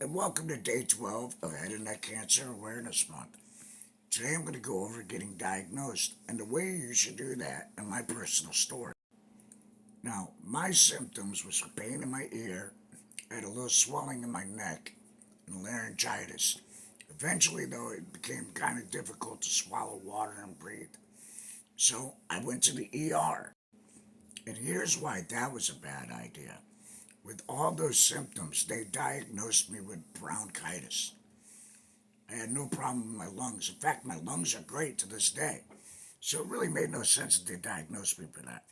And welcome to day 12 of Head and Neck Cancer Awareness Month. Today I'm going to go over getting diagnosed and the way you should do that and my personal story. Now, my symptoms was pain in my ear, I had a little swelling in my neck, and laryngitis. Eventually, though, it became kind of difficult to swallow water and breathe. So I went to the ER. And here's why that was a bad idea. With all those symptoms, they diagnosed me with bronchitis. I had no problem with my lungs. In fact, my lungs are great to this day. So it really made no sense that they diagnosed me for that.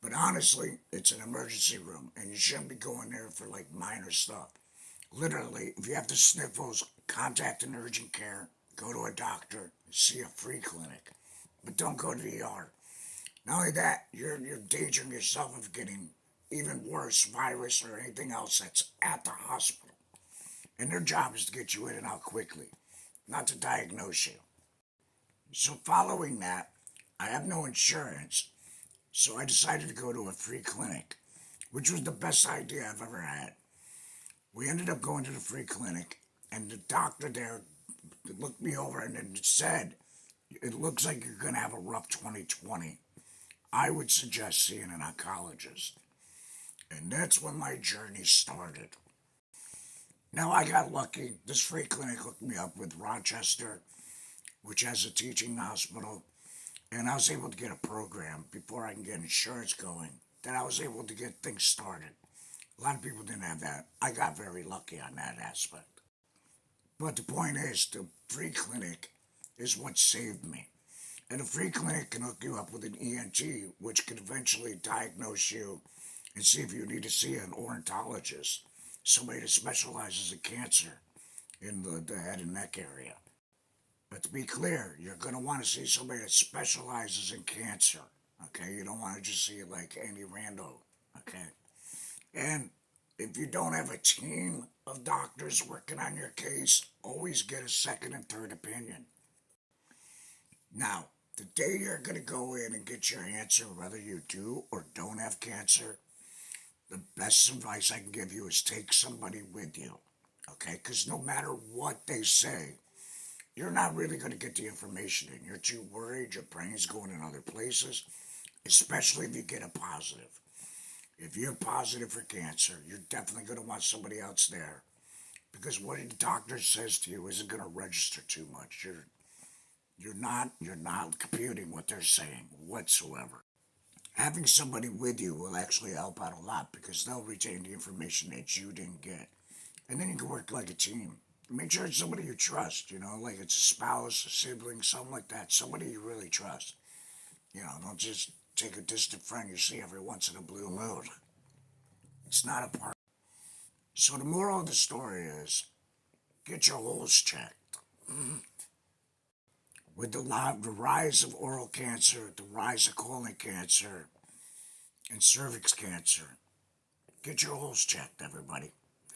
But honestly, it's an emergency room, and you shouldn't be going there for like minor stuff. Literally, if you have the sniffles, contact an urgent care, go to a doctor, see a free clinic. But don't go to the ER. Not only that, you're endangering yourself of getting even worse virus or anything else that's at the hospital. And their job is to get you in and out quickly, not to diagnose you. So, following that, I have no insurance, so I decided to go to a free clinic, which was the best idea I've ever had. We ended up going to the free clinic, and the doctor there looked me over and then said, "It looks like you're going to have a rough 2020. I would suggest seeing an oncologist." And that's when my journey started. Now, I got lucky. This free clinic hooked me up with Rochester, which has a teaching hospital, and I was able to get a program before I can get insurance going. Then I was able to get things started. A lot of people didn't have that. I got very lucky on that aspect. But the point is, the free clinic is what saved me. And a free clinic can hook you up with an ENT, which can eventually diagnose you and see if you need to see an ornithologist, somebody that specializes in cancer in the head and neck area. But to be clear, you're going to want to see somebody that specializes in cancer. Okay, you don't want to just see like any rando. Okay, and if you don't have a team of doctors working on your case, always get a second and third opinion. Now, the day you're going to go in and get your answer, whether you do or don't have cancer, the best advice I can give you is take somebody with you. Okay, because no matter what they say, you're not really going to get the information in. You're too worried, your brain's going in other places, especially if you get a positive. If you're positive for cancer, you're definitely going to want somebody else there because what the doctor says to you isn't going to register too much. You're not computing what they're saying whatsoever. Having somebody with you will actually help out a lot because they'll retain the information that you didn't get. And then you can work like a team. Make sure it's somebody you trust, like it's a spouse, a sibling, something like that. Somebody you really trust. Don't just take a distant friend you see every once in a blue moon. It's not a part. So the moral of the story is get your holes checked. With the rise of oral cancer, the rise of colon cancer, and cervix cancer, get your holes checked, everybody.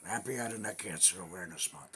Happy Head and Neck Cancer Awareness Month.